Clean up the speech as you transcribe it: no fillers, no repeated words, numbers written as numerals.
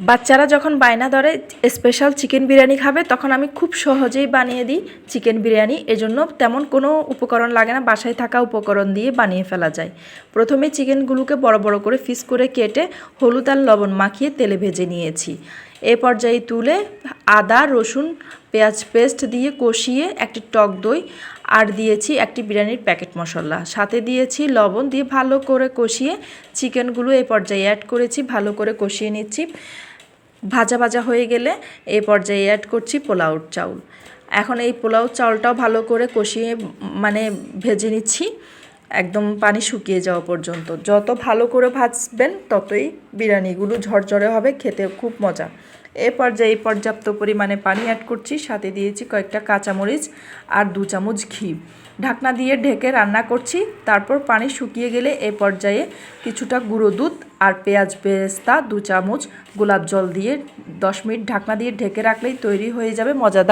বাচ্চারা যখন বায়না ধরে স্পেশাল চিকেন বিরিয়ানি খাবে তখন আমি খুব সহজেই বানিয়ে দিই চিকেন বিরিয়ানি। এজন্য তেমন কোনো উপকরণ লাগে না, বাসায় থাকা উপকরণ দিয়ে বানিয়ে ফেলা যায়। প্রথমে চিকেনগুলোকে বড় বড় করে পিস করে কেটে হলুদ আর লবণ মাখিয়ে তেলে ভেজে নিয়েছি। এ পর্যায়ে তুলে আদা রসুন পেঁয়াজ পেস্ট দিয়ে কষিয়ে একটি টক দই আর দিয়েছি একটি বিরিয়ানির প্যাকেট মশলা, সাথে দিয়েছি লবণ দিয়ে ভালো করে কষিয়ে চিকেনগুলো এই পর্যায়ে অ্যাড করেছি, ভালো করে কষিয়ে নিচ্ছি। ভাজা ভাজা হয়ে গেলে এই পর্যায়ে অ্যাড করছি পোলাওর চাউল। এখন এই পোলাও চাউলটাও ভালো করে কষিয়ে ভেজে নিচ্ছি একদম পানি শুকিয়ে যাওয়া পর্যন্ত। যত ভালো করে ভাজবেন ততই বিরিয়ানিগুলো ঝরঝরে হবে, খেতে খুব মজা। এ পর্যায়ে পর্যাপ্ত পরিমাণে পানি অ্যাড করছি, সাথে দিয়েছি কয়েকটা কাঁচামরিচ আর 2 চামচ ঘি। ঢাকনা দিয়ে ঢেকে রান্না করছি। তারপর পানি শুকিয়ে গেলে এ পর্যায়ে কিছুটা গুঁড়ো দুধ আর পেঁয়াজ বেরেস্তা 2 চামচ গোলাপ জল দিয়ে 10 মিনিট ঢাকনা দিয়ে ঢেকে রাখলেই তৈরি হয়ে যাবে মজাদার